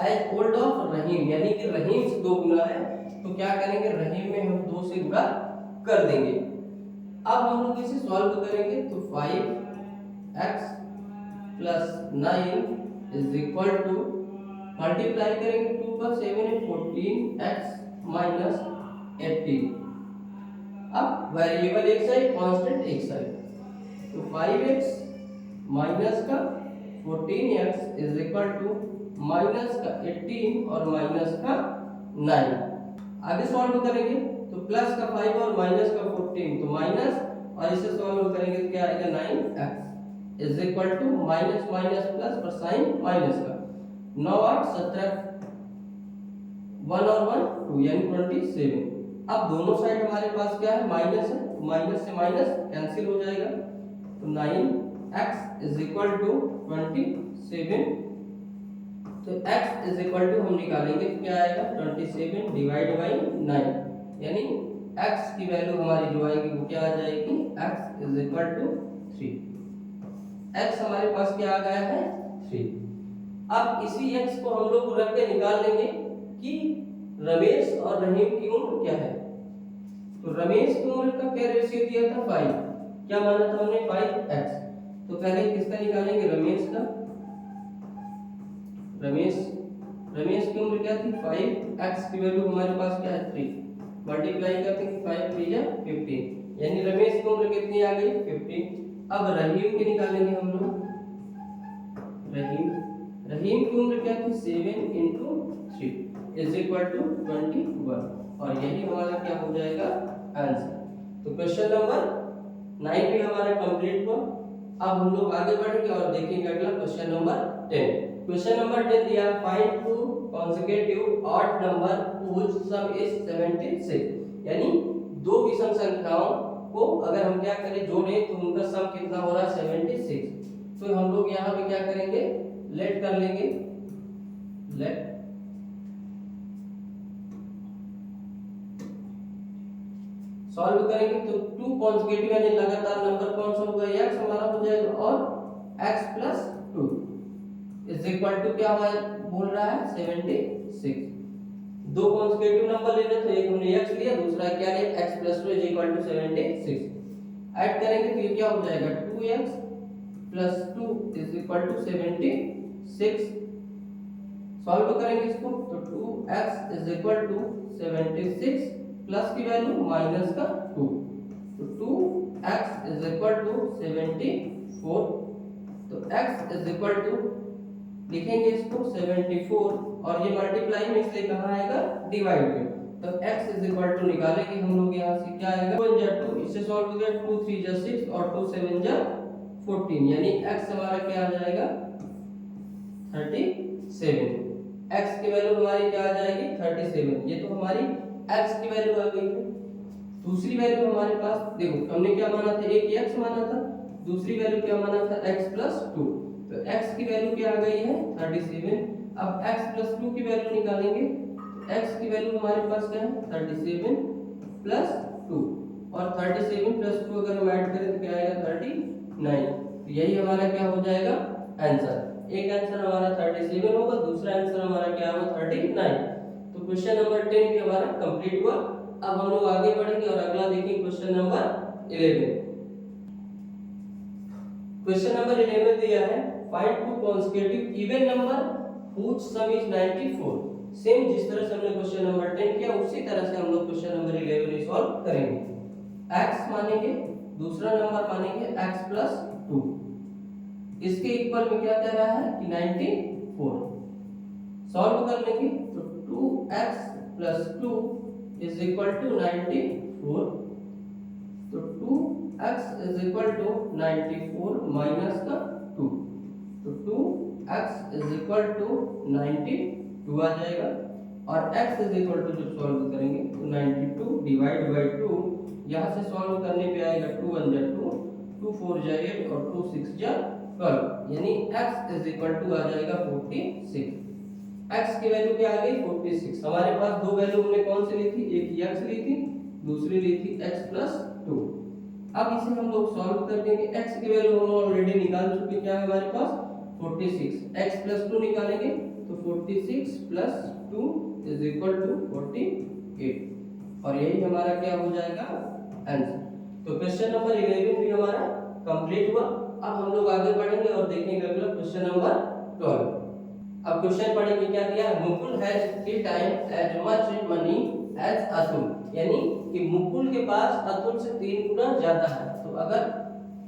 एज ओल्ड ऑफ रहीम, यानी कि रहीम से दोगुना है। तो क्या करेंगे, रहीम में हम 2 से गुणा कर देंगे। अब हम लोग इसे सॉल्व करेंगे तो 5x + 9 is equal to, multiply करेंगे 2 पर 7 है 14x - 18। अब वेरिएबल एक साइड, कांस्टेंट एक साइड, तो 5x माइनस का 14x is equal to minus का 18 और माइनस का 9। आगे सॉल्व करेंगे तो प्लस का 5 और माइनस का 14, तो माइनस, और इसे सॉल्व करेंगे तो क्या आएगा, 9x is equal to minus minus plus पर साइन माइनस का 9 8 17, 1 और 1 2 यानी 27। अब दोनों साइड हमारे पास क्या है, माइनस है, तो माइनस से माइनस कैंसिल हो जाएगा, तो 9x इज इक्वल टू 27। तो x इज इक्वल टू हम निकालेंगे तो क्या आएगा, 27 डिवाइड बाई 9, यानी x की वैल्यू हमारी जो आएगी वो क्या आ जाएगी, x is equal to 3। x हमारे पास क्या आ गया है, 3। अब इसी x को हम लोग रख के निकाल लेंगे कि रमेश और रहीम की उम्र क्या है। तो रमेश की उम्र का क्या रेशियो दिया था, 5, क्या माना था हमने, 5x। तो पहले किसका निकालेंगे, रमेश का। रमेश की उम्र क्या थी, 5x की वैल्यू हमारे पास क्या है, 3, मल्टीप्लाई करते हैं 5 3 या 15, यानी रमेश की उम्र कितनी आ गई, 15। अब रहीम की निकालेंगे हम लोग, रहीम की उम्र क्या थी, 7 × 3 इज इक्वल टू 21, और यही हमारा क्या हो जाएगा, आंसर। तो क्वेश्चन नंबर 9 भी हमारा कंप्लीट हुआ। अब हम लोग आगे बढ़ेंगे और देखेंगे अगला क्वेश्चन नंबर 10। क्वेश्चन नंबर 10 दिया, find two consecutive odd number whose sum is 76, यानी दो विषम संख्याओं को अगर हम क्या करें, जोड़ें तो उनका सम कितना हो रहा है, 76। तो हम लोग यहाँ पे क्या करेंगे, लेट कर लेंगे, लेट सॉल्व करेंगे तो 2 कॉन्सेक्यूटिव यानी लगातार नंबर कौन सा होगा, x हमारा हो जाएगा, और x + 2 इज इक्वल टू क्या बोल रहा है, 76। दो कॉन्सेक्यूटिव नंबर लेने, तो एक हमने x लिया, दूसरा क्या लिया, x + 2 is equal to 76। Add करेंगे तो ये क्या हो जाएगा, 2x + 2 is equal to 76। Solve करेंगे इसको तो 2x is equal to 76 plus की वैल्यू माइनस का 2, तो 2x इज इक्वल टू 74। तो x इज इक्वल टू लिखेंगे इसको 74, और ये मल्टीप्लाई में इसलिए कहाँ आएगा, डिवाइड में। तो x इज इक्वल टू निकालेंगे हम लोग यहाँ से, क्या आएगा, 1 × 2, इससे सॉल्व हो गया, 2 3 × 6 और 2 7 × 14, यानी x हमारा क्या आ जाएगा, 37। x की वैल्यू हमारी क्या आ जाएगी, 37। ये तो हमारी x की वैल्यू आ गई है। दूसरी वैल्यू हमारे पास देखो, हमने क्या माना था, एक x माना था, दूसरी वैल्यू क्या माना था, x + 2। तो x की वैल्यू क्या आ गई है, 37। अब x + 2 की वैल्यू निकालेंगे, x की वैल्यू हमारे पास क्या है, 37 + 2, और 37 + 2 अगर हम ऐड करें तो क्या आएगा, 39। तो यही हमारा क्या हो जाएगा, आंसर। एक आंसर हमारा 37 होगा, दूसरा आंसर हमारा क्या होगा, 39। तो क्वेश्चन नंबर 10 भी हमारा कंप्लीट हुआ। अब हम लोग आगे बढ़ेंगे और अगला देखेंगे क्वेश्चन नंबर 11। क्वेश्चन नंबर 11 दिया है, find two consecutive even number whose sum is 94। Same जिस तरह से हमने क्वेश्चन नंबर 10 किया उसी तरह से हम लोग क्वेश्चन नंबर 11 सॉल्व करेंगे। x मानेंगे, दूसरा नंबर मानेंगे x + 2, इसके इक्वल में क्या कह रहा है कि 94। सॉल्व कर लेंगे तो 2x + 2 इज इक्वल टू 94। तो 2x is equal to 94 minus का 2, तो 2x इज इक्वल टू 92 आ जाएगा। और x इज इक्वल टू जब सॉल्व करेंगे तो 92 डिवाइड बाई 2, यहाँ से सॉल्व करने पे आएगा 2 1 जा 2, 2 4 जा 8 और 2 6 जा 12, यानी x इज इक्वल टू आ जाएगा 46। x की वैल्यू क्या आ गई 46। हमारे पास दो वैल्यू हमने कौन सी ली थी, एक x ली थी, दूसरी ली थी x प्लस 2। अब इसे हम लोग सॉल्व कर देंगे। x की वैल्यू हम ऑलरेडी निकाल चुके, क्या है हमारे पास 46, x प्लस 2 निकालेंगे तो 46 प्लस 2 इज इक्वल टू 48, और यही हमारा क्या हो जाएगा आंसर। तो क्वेश्चन नंबर 11 भी हमारा कंप्लीट हुआ। अब हम लोग आगे बढ़ेंगे और देखेंगे अगला क्वेश्चन नंबर 12। अब क्वेश्चन पढ़ेंगे, क्या दिया है, Mukul has 3 time as much money as Atul, यानी कि मुकुल के पास अतुल से 3 गुना ज्यादा है। तो अगर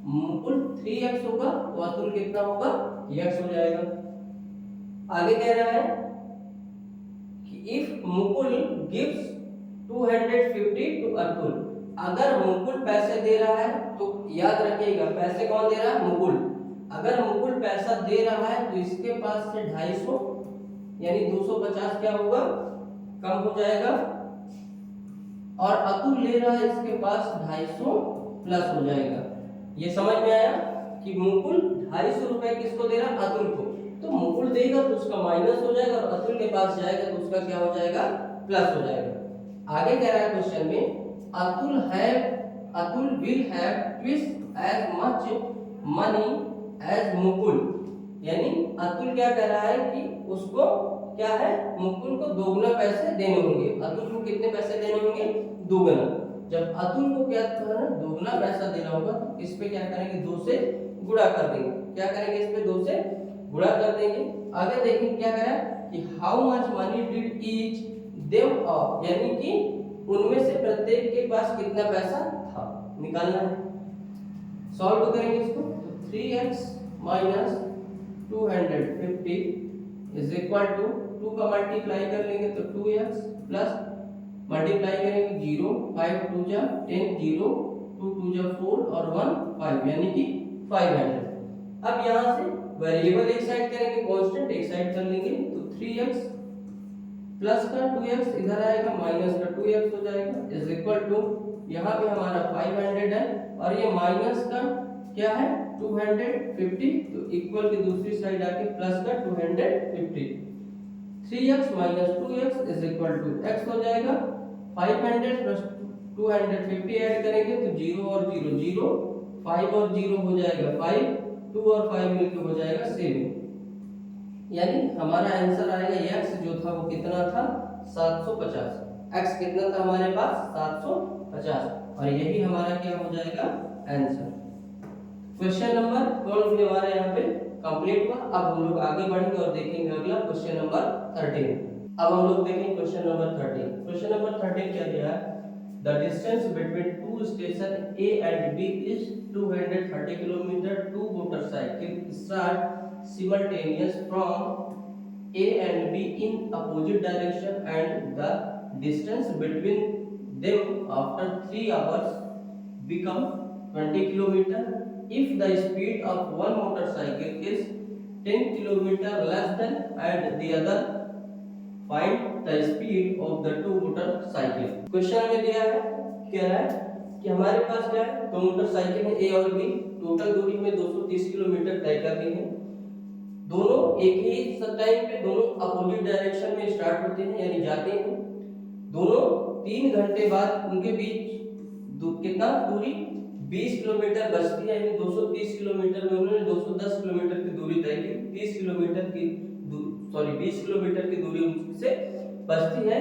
मुकुल 3x होगा तो अतुल कितना होगा, x हो जाएगा। आगे कह रहा है कि if Mukul gives 250 to Atul, अगर मुकुल पैसे दे रहा है तो याद रखिएगा पैसे कौन दे रहा है, मुकुल। अगर मुकुल पैसा दे रहा है तो इसके पास से 250 यानी 250 क्या होगा, कम हो जाएगा, और अतुल ले रहा है इसके पास 250 प्लस हो जाएगा। ये समझ में आया कि मुकुल 250 रुपए किसको दे रहा है, अतुल को। तो मुकुल देगा तो उसका माइनस हो जाएगा और अतुल के पास जाएगा तो उसका क्या हो जाएगा, प्लस हो जाएगा। आगे कह रहा है क्वेश्चन में, Atul will have twice as much money as Mukul, यानी अतुल क्या कह रहा है कि उसको क्या है, मुकुल को दोगुना पैसे देने होंगे। अतुल को कितने पैसे देने होंगे, दोगुना। जब अतुल को क्या करना, दोगुना पैसा देना होगा तो इस पे क्या करेंगे, 2 से गुणा कर देंगे। क्या करेंगे, इस पे 2 से गुणा कर देंगे। आगे देखिए क्या कह रहा है कि how much money did each they've off, यानी कि उनमें से प्रत्येक के पास कितना पैसा था, निकालना है। सॉल्व करेंगे इसको तो 3x minus 250 is equal to 2 का मल्टीप्लाई कर लेंगे तो 2x प्लस मल्टीप्लाई करेंगे 0 5 2 जा 10 0 2 2 जा 4 और 1 5 यानी कि 500। अब यहाँ से वेरिएबल एक साइड करेंगे, कांस्टेंट एक साइड कर लेंगे तो 3x प्लस का 2x इधर आएगा, माइनस का 2x हो जाएगा, इज इक्वल टू यहाँ पे हमारा 500 है और ये माइनस का क्या है 250, तो इक्वल की दूसरी साइड आके प्लस का 250, 3x minus 2x is equal to x हो जाएगा। 500 प्लस 250 ऐड करेंगे तो 0 और 0 0, 5 और 0 हो जाएगा 5, 2 और 5 मिलकर हो जाएगा 7, यानी हमारा आंसर आएगा x जो था वो कितना था 750। x कितना था हमारे पास 750, और यही हमारा क्या हो जाएगा आंसर। क्वेश्चन नंबर 12 भी हमारे यहाँ पे कंप्लीट हुआ। अब हम लोग आगे बढ़ेंगे और देखेंगे अगला क्वेश्चन नंबर 13। अब हम लोग देखेंगे क्वेश्चन नंबर 13। क्वेश्चन नंबर 13 क्या दिया है, the distance between two station A and B is 230 kilometre. Two motorcycle start simultaneous from A and B in opposite direction and the distance between them after 3 hours become 20 kilometer. If the speed of one motorcycle is 10 kilometer less than and the other, find the speed of the two motorcycle. Question में दिया है, कह रहा है कि हमारे पास क्या है, दो मोटरसाइकिल है A और B, टोटल दूरी में 230 किलोमीटर तय करनी है। दोनों एक ही टाइम पे दोनों अपोजिट डायरेक्शन में स्टार्ट होते हैं यानी जाते हैं। दोनों 3 घंटे बाद उनके बीच कितना दूरी 20 किलोमीटर बचती है, यानी 230 किलोमीटर में उन्होंने 210 किलोमीटर की दूरी तय की। 20 किलोमीटर की दूरी उनसे बचती है।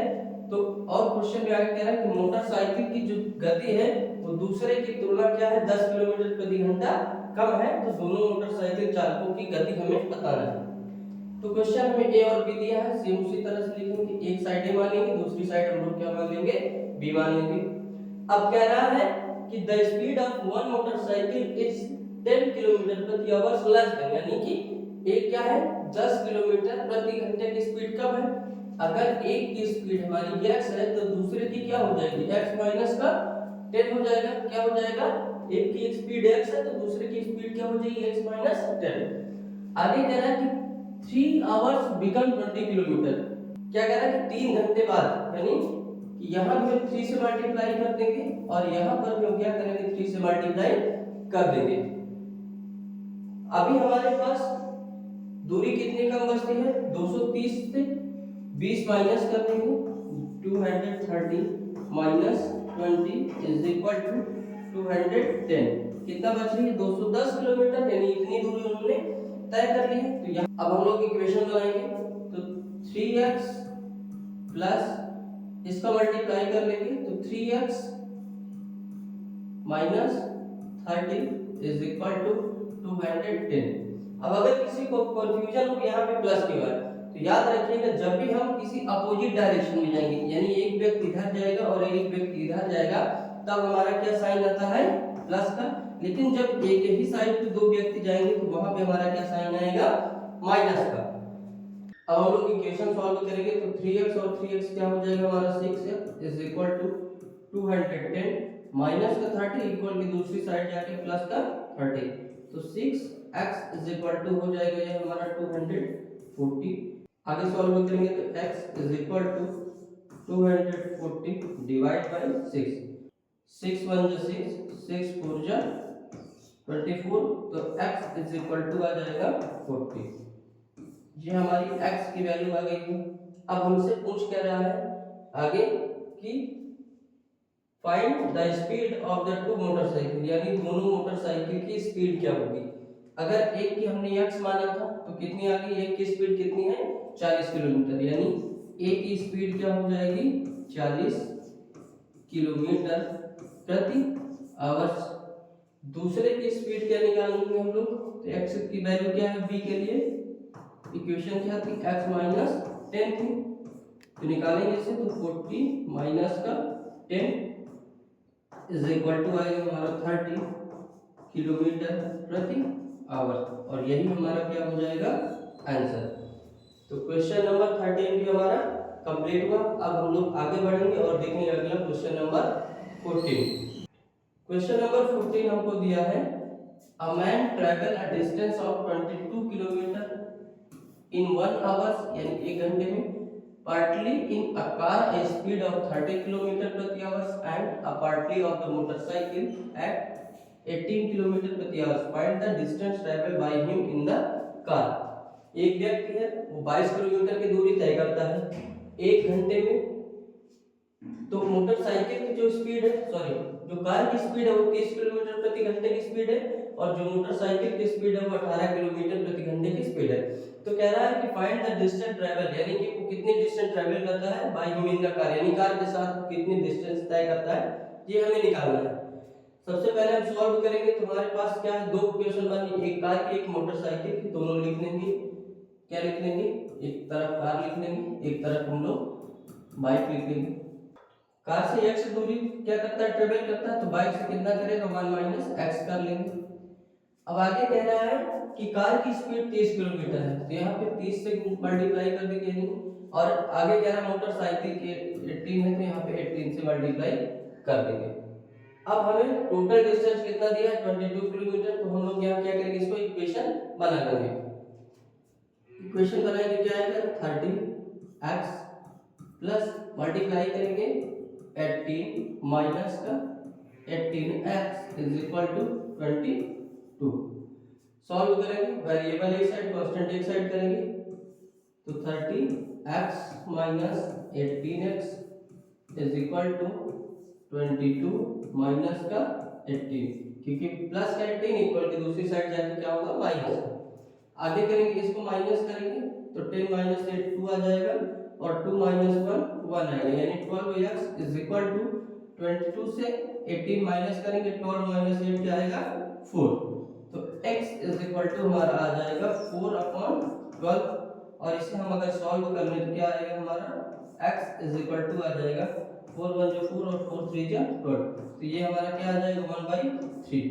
तो और क्वेश्चन में आगे कह रहा है कि मोटरसाइकिल की जो गति है वो दूसरे की तुलना क्या है 10 किलोमीटर प्रति घंटा कम है, तो दोनों मोटरसाइकिल चालकों की गति हमें बताना है। तो क्वेश्चन में A और B दिया है, सेम उसी तरह से लिखेंगे, एक साइड A मान लेंगे, दूसरी साइड हम लोग क्या मान लेंगे, B मान लेंगे। अब कह रहा है कि the speed of one motorcycle is 10 kilometre प्रति आवर लेस देन, यानी कि एक क्या है 10 किलोमीटर प्रति घंटे की स्पीड कम है। अगर एक की स्पीड हमारी x है तो दूसरे की क्या हो जाएगी, x माइनस का 10 हो जाएगा। क्या हो जाएगा, एक की स्पीड x है तो दूसरे की स्पीड क्या हो जाएगी, x माइनस 10। आगे कह रहा है कि 3 आवर्स बिकम 20 किलोमीटर, क्या कह रहा है कि 3 घंटे बाद, यानी कि यहाँ भी हम 3 से मल्टीप्लाई कर देंगे और यहाँ पर भी हम क्या करेंगे 3 से मल्टीप्लाई कर देंगे। अभी हमारे पास दूरी कितनी कम बचती है, 230 से 20 माइनस कर देंगे, 230 माइनस 20 इज इक्वल टू 210। कितना बच रही है, 210 किलोमीटर, यानी इतनी दूरी उन्होंने तय कर ली है। तो यहाँ अब हम लोग इक्वेशन बनाएंगे, तो 3x प्लस इसका मल्टीप्लाई कर लेंगे, तो 3x minus 30 is equal to 210। अब अगर किसी को कंफ्यूजन हो कि यहाँ पे प्लस क्यों है, तो याद रखिएगा जब भी हम किसी अपोजिट डायरेक्शन में जाएंगे, यानी एक व्यक्ति इधर जाएगा और एक व्यक्ति इधर जाएगा, तब हमारा क्या साइन आता है, प्लस का। लेकिन जब एक ही साइड पे दो व्यक्ति जाएंगे तो वहां पे हमारा क्या साइन आएगा, माइनस का। अब हम लोग इक्वेशन सॉल्व करेंगे, तो 3x और 3x क्या हो जाएगा हमारा 6x is equal to 210 minus का 30 इक्वल की दूसरी साइड जाके प्लस का 30, तो 6x इज इक्वल टू हो जाएगा ये हमारा 240। आगे सॉल्व करेंगे तो x is equal to 240 divide by 6, 6 1 जो 6, 6 4 जो 24, तो x इज इक्वल टू आ जाएगा 40। ये हमारी x की वैल्यू आ गई है। अब हमसे पूछ क्या रहा है आगे कि find the speed of the two motorcycle, यानी दोनों मोटरसाइकिल की स्पीड क्या होगी। अगर एक की हमने x माना था तो कितनी आ गई, एक की स्पीड कितनी है 40 किलोमीटर, यानी एक की स्पीड क्या हो जाएगी 40 किलोमीटर प्रति आवर। दूसरे की स्पीड क्या निकालेंगे हम लोग, तो x की वैल्यू क्या है b के लिए, इक्वेशन क्या थी x माइनस 10 थी, तो निकालेंगे इसे, तो 40 माइनस का 10 इज इक्वल टू आएगा हमारा 30 किलोमीटर प्रति आवर, और यही हमारा क्या हो जाएगा आंसर। तो क्वेश्चन नंबर 13 भी हमारा कंप्लीट हुआ। अब हम लोग आगे बढ़ेंगे और देखेंगे अगला क्वेश्चन नंबर 14। क्वेश्चन नंबर 14 हमको दिया है, a man travel a distance of 22 kilometre in 1 hours, यानी 1 घंटे में, partly in a car a speed of 30 kilometre प्रति hours and a partly of the motorcycle at 18 kilometre प्रति hours, find the distance traveled by him in the car। एक व्यक्ति है वो 22 kilometre की दूरी तय करता है 1 घंटे में, तो मोटरसाइकिल की जो स्पीड है, सॉरी जो कार की स्पीड है वो 30 किलोमीटर प्रति घंटे की स्पीड है, और जो मोटरसाइकिल की स्पीड है वो 18 किलोमीटर प्रति घंटे की स्पीड है। तो कह रहा है कि फाइंड द डिस्टेंस ट्रैवल, यानी कि वो कितनी डिस्टेंस ट्रैवल करता है by him in the car, यानी कार के साथ कितनी डिस्टेंस तय करता है, ये हमें निकालना है। सबसे पहले हम सॉल्व करेंगे, तो हमारे पास क्या है, दो इक्वेशन बनी, एक कार की एक मोटरसाइकिल की, दोनों लिख लेंगे। क्या लिख लेंगे, एक तरफ कार लिख लेंगे, एक तरफ हम लोग बाइक लिख लेंगे। कार से x दूरी क्या करता है, ट्रेवल करता है, तो बाइक से कितना करेगा 1 माइनस x कर लेंगे। अब आगे कह रहा है कि कार की स्पीड 30 किलोमीटर है, तो यहाँ पे 30 से मल्टीप्लाई कर देंगे, यानी, और आगे कह रहा है मोटरसाइकिल के 18 है, तो यहाँ पे 18 से मल्टीप्लाई कर देंगे। अब हमें टोटल डिस्टेंस कितना दिया है 22 किलोमीटर, तो हम लोग यहाँ क्या करेंगे, इसको इक्वेशन बना लेंगे। इक्वेशन बनाएंगे, क्या आएगा 30x प्लस मल्टीप्लाई करेंगे 18 माइनस का 18x is equal to 22। Solve करेंगे, वेरिएबल एक साइड कांस्टेंट एक साइड करेंगे, तो 30x minus 18x is equal to 22 minus का 18, क्योंकि प्लस का 18 इक्वल की दूसरी साइड जाके क्या होगा माइनस। आगे करेंगे, इसको माइनस करेंगे तो 10 माइनस 8 2 आ जाएगा, और 2 माइनस 1 आएगा, यानी 12x इज इक्वल टू 22 से 18 माइनस करेंगे, 12 माइनस 8 क्या आएगा 4, तो x इज इक्वल टू हमारा आ जाएगा 4/12, और इसे हम अगर सॉल्व कर लें तो क्या आएगा हमारा x इज इक्वल टू आ जाएगा 4 1 जो 4 और 4 3 जो 12, तो ये हमारा क्या आ जाएगा 1/3।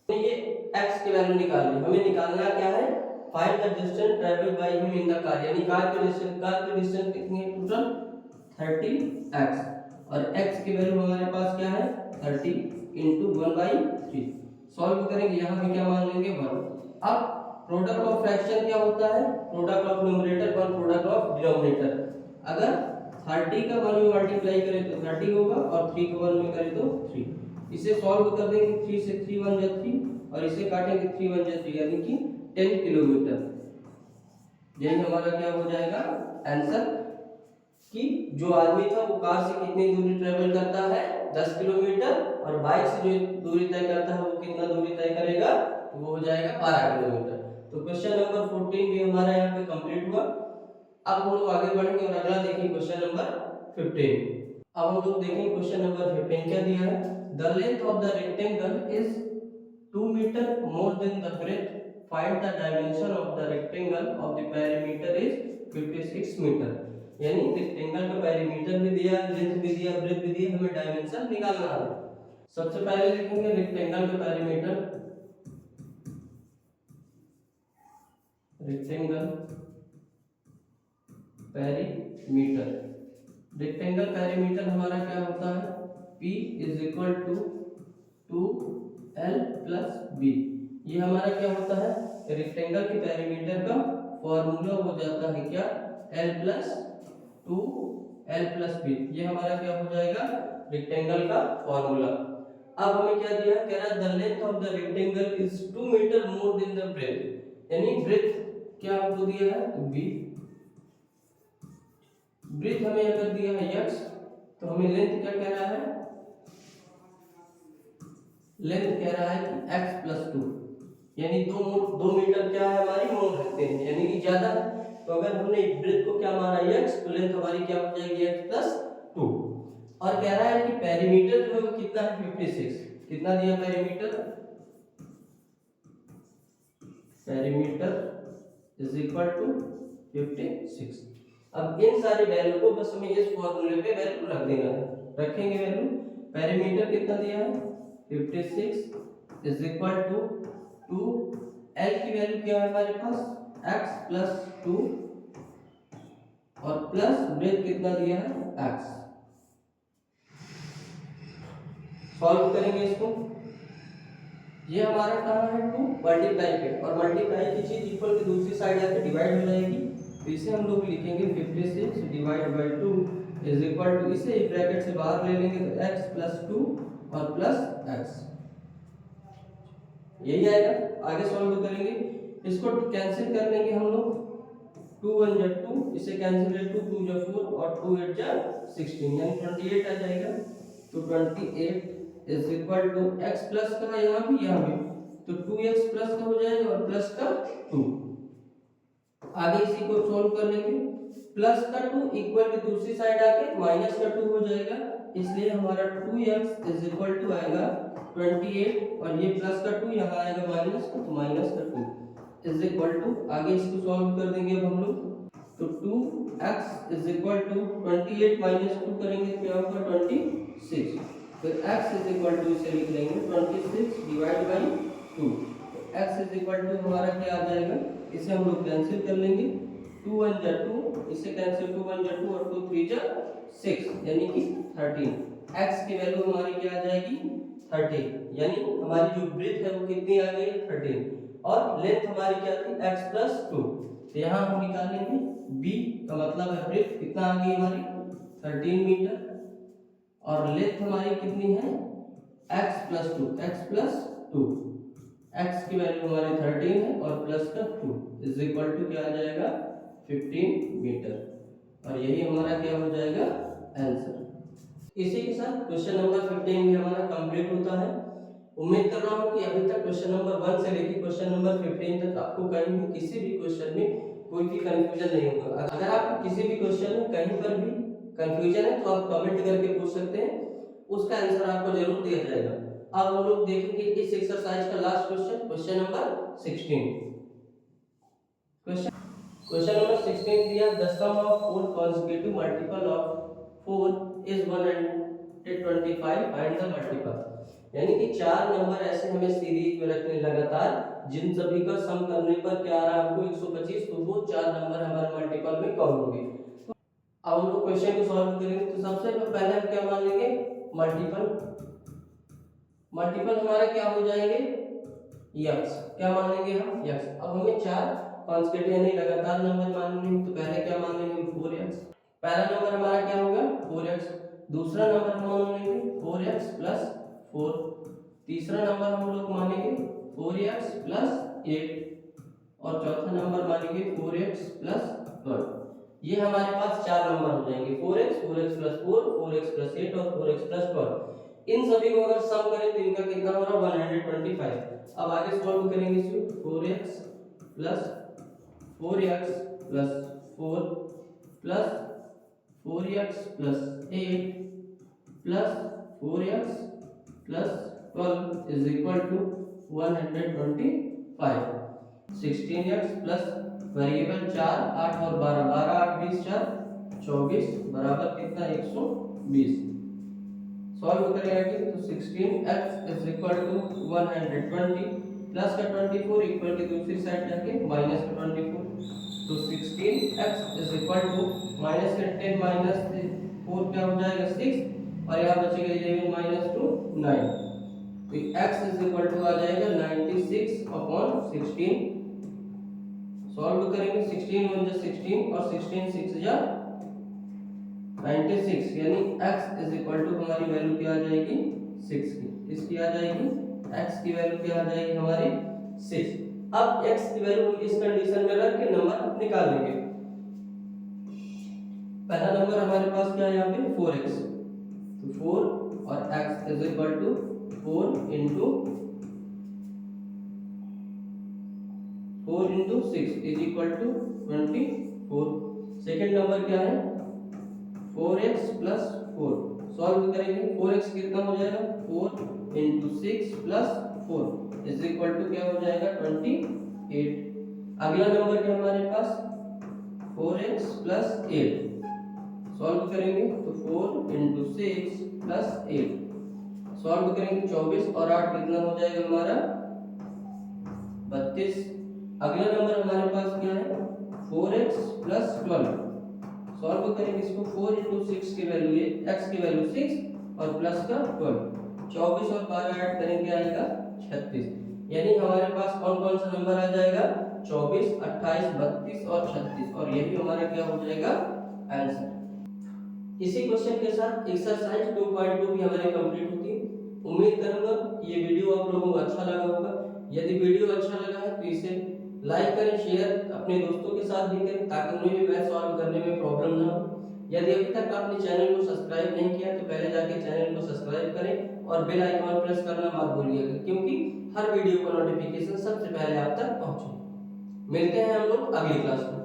तो ये x की वैल्यू निकाल ली। हमें निकालना क्या है, find the distance travelled by him in the car, यानी कार की डिस्टेंस कितनी है टोटल 30x, और x की वैल्यू हमारे पास क्या है 30 × 1/3। सॉल्व करेंगे, यहाँ पे क्या मान लेंगे 1। अब प्रोडक्ट ऑफ फ्रैक्शन क्या होता है, product of numerator 1 product of denominator, अगर 30 का 1 में मल्टीप्लाई करें तो 30 होगा और 3 का 1 में करें तो 3। इसे सॉल्व कर देंगे, 3 से 3 1 जा 3 और इसे काटेंगे 3 1 जा 3 यानी कि 10 किलोमीटर। यही हमारा क्या हो जाएगा आंसर कि जो आदमी था वो कार से कितनी दूरी ट्रेवल करता है 10 किलोमीटर और बाइक से जो दूरी तय करता है वो कितना दूरी तय करेगा तो वो हो जाएगा 12 किलोमीटर। तो क्वेश्चन नंबर 14 भी हमारा यहाँ पे कंप्लीट हुआ। अब हम लोग आगे बढ़ेंगे और अगला देखिए क्वेश्चन नंबर 15। अब हम लोग देखेंगे क्वेश्चन नंबर 15 क्या दिया है। The length of the rectangle is 2 metre more than the breadth, find the dimension of the rectangle of the perimeter is 56 metre. यानी रेक्टेंगल का पेरीमीटर भी दिया, लेंथ भी दिया, ब्रेथ भी दिया, हमें डायमेंशन निकालना है। सबसे पहले लिखेंगे रेक्टेंगल का perimeter, rectangle perimeter. Rectangle perimeter हमारा क्या होता है P is equal to 2L plus B। ये हमारा क्या होता है रेक्टेंगल के पेरीमीटर का फॉर्मूला हो जाता है क्या L plus 2L plus B। ये हमारा क्या हो जाएगा रेक्टेंगल का फॉर्मूला। अब हमें क्या दिया है, कह रहा है the length of the rectangle is 2 metre more than the breadth. यानी ब्रेथ क्या हमको दिया है तो B, ब्रेथ हमें अगर दिया है x तो हमें लेंथ क्या कह रहा है, लेंथ कह रहा है कि x प्लस 2। यानी 2 मीटर क्या है हमारी मोड़ रखते हैं यानी कि ज्यादा। तो अगर हमने ब्रेथ को क्या माना x तो लेंथ हमारी क्या हो जाएगी x प्लस 2। और कह रहा है कि पेरीमीटर जो है वो कितना है 56। कितना दिया perimeter, perimeter is equal to 56। अब इन सारी वैल्यू को बस हमें इस फॉर्मूले पे वैल्यू रख देना है। रखेंगे वैल्यू, पेरीमीटर कितना दिया है 56 इज इक्वल टू 2 L की वैल्यू क्या है हमारे पास x प्लस 2 और प्लस ब्रेथ कितना दिया है x। सॉल्व करेंगे इसको, ये हमारा कहाँ है 2 मल्टीप्लाई पे और मल्टीप्लाई की चीज इक्वल की दूसरी साइड आके डिवाइड हो जाएगी। तो इसे हम लोग लिखेंगे 56 divide by 2 is equal to, इसे ब्रैकेट से बाहर ले लेंगे तो x प्लस 2 और प्लस x यही आएगा। आगे सॉल्व करेंगे, इसको कैंसिल कर लेंगे हम लोग, 2 1 जा 2, इसे कैंसिल है 2 2 जा 4 और 2 8 जा 16 यानी 28 आ जाएगा। तो 28 is equal to x plus का यहाँ भी तो 2x प्लस का हो जाएगा और प्लस का 2। आगे इसी को सॉल्व कर लेंगे, प्लस का 2 इक्वल की दूसरी साइड आके माइनस का 2 हो जाएगा, इसलिए हमारा 2x इज इक्वल टू आएगा 28 और ये प्लस का 2 यहाँ आएगा माइनस का तो माइनस का 2 इज इक्वल टू, आगे इसको सॉल्व कर देंगे अब हम लोग तो 2x is equal to 28 minus 2 करेंगे क्या होगा 26। फिर x इज इक्वल टू इसे लिख लेंगे 26 divide by 2। x is equal to हमारा क्या आ जाएगा, इसे हम लोग कैंसिल कर लेंगे, 2 1 जा 2, इसे कैंसिल 2 1 जा 2 और 2 3 जा 6 यानी कि 13। x की वैल्यू हमारी क्या आ जाएगी 13, यानी हमारी जो ब्रेथ है वो कितनी आ गई 13 और लेंथ हमारी क्या थी x प्लस 2। तो यहाँ हम निकालेंगे b का मतलब है ब्रेथ कितना आ गई हमारी 13 मीटर और लेंथ हमारी कितनी है x plus 2, x plus 2, x की वैल्यू हमारी 13 है और प्लस का 2 इज इक्वल टू क्या आ जाएगा 15 मीटर और यही हमारा क्या हो जाएगा आंसर। इसी के साथ क्वेश्चन नंबर 15 भी हमारा कंप्लीट होता है। उम्मीद कर रहा हूँ कि अभी तक क्वेश्चन नंबर 1 से लेकर क्वेश्चन नंबर 15 तक आपको कहीं भी किसी भी क्वेश्चन में कोई भी कंफ्यूजन नहीं होगा। अगर आपको किसी भी क्वेश्चन में कहीं पर भी कंफ्यूजन है तो आप कमेंट करके पूछ सकते हैं, उसका आंसर आपको जरूर दिया जाएगा। अब हम लोग देखेंगे इस एक्सरसाइज का last question, question number 16। Question number 16 दिया the sum of 4 consecutive multiple of 4 is 125, find the multiple. यानी कि 4 नंबर ऐसे हमें सीरीज में रखने लगातार जिन सभी का सम करने पर क्या आ रहा है हमको 125, तो वो 4 नंबर हमारे मल्टीपल में कौन होंगे। अब हम लोग क्वेश्चन को सॉल्व करेंगे तो सबसे पहले हम क्या मान लेंगे मल्टीपल। मल्टीपल हमारा क्या हो जाएंगे x, क्या मान लेंगे हम x। अब हमें 4 कॉन्स्टेंट यानी लगातार नंबर मानने हैं तो पहले क्या मान लेंगे 4x। पहला नंबर हमारा क्या होगा 4x, दूसरा नंबर हम मानेंगे 4x प्लस 4, तीसरा नंबर हम लोग मानेंगे 4x प्लस 8 और चौथा नंबर मानेंगे 4x प्लस 12। ये हमारे पास चार नंबर हो जाएंगे 4x, 4x plus 4, 4x plus 8 और 4x प्लस 12। इन सभी को अगर सम करें तो इनका कितना हो रहा है 125। अब आगे सॉल्व करेंगे इसको 4x plus 4x plus 4 plus 4x plus 8 plus 4x plus 12 is equal to 125। 16x plus variable 4, 8 और 12, 12 8 20 4 24 बराबर कितना 120। सॉल्व करेंगे तो 16x is equal to 120 plus का 24 इक्वल टू दूसरी साइड जाके माइनस का 24, तो 16x is equal to minus का 10 माइनस 4 क्या हो जाएगा 6 और यहाँ बचेगा 11 माइनस 2 9, तो x इज इक्वल टू आ जाएगा 96 अपॉन 16। सॉल्व करेंगे 16 1 जा 16 और 16 6 जा 96, यानी x इज इक्वल टू हमारी वैल्यू क्या आ जाएगी 6 की, इसकी आ जाएगी x की वैल्यू क्या आ जाएगी हमारी 6। अब x की वैल्यू हम इस कंडीशन में रख के नंबर निकाल लेंगे। पहला नंबर हमारे पास क्या है यहाँ पे 4x, तो 4 और x is equal to 4 into 6 is equal to 24। Second number क्या है 4x प्लस 4, सॉल्व करेंगे 4x कितना हो जाएगा 4 into 6 plus 4 is equal to क्या हो जाएगा 28। अगला नंबर क्या हमारे पास 4x प्लस 8, सॉल्व करेंगे तो 4 इंटू 6 प्लस 8, सॉल्व करेंगे 24 और 8 कितना हो जाएगा हमारा 32। अगला नंबर हमारे पास क्या है 4x प्लस 12, सॉल्व करेंगे इसको 4 इंटू 6 की वैल्यू है x की वैल्यू 6 और प्लस का 12, 24 और 12 ऐड करेंगे आएगा 36। यानी हमारे पास कौन कौन सा नंबर आ जाएगा 24 28 32 और 36 और यही हमारा क्या हो जाएगा आंसर। इसी क्वेश्चन के साथ एक्सरसाइज 2.2 भी हमारी कंप्लीट होती है। उम्मीद करूंगा ये वीडियो आप लोगों को अच्छा लगा होगा। यदि वीडियो अच्छा लगा है तो इसे लाइक करें, शेयर अपने दोस्तों के साथ भी करें ताकि उन्हें भी मैथ सॉल्व करने में प्रॉब्लम ना हो। यदि अभी तक आपने चैनल को सब्सक्राइब नहीं किया तो पहले जाके चैनल को सब्सक्राइब करें और बेल आइकन प्रेस करना मत भूलिएगा, क्योंकि हर वीडियो का नोटिफिकेशन सबसे पहले आप तक पहुंचे। मिलते हैं हम लोग अगली क्लास में।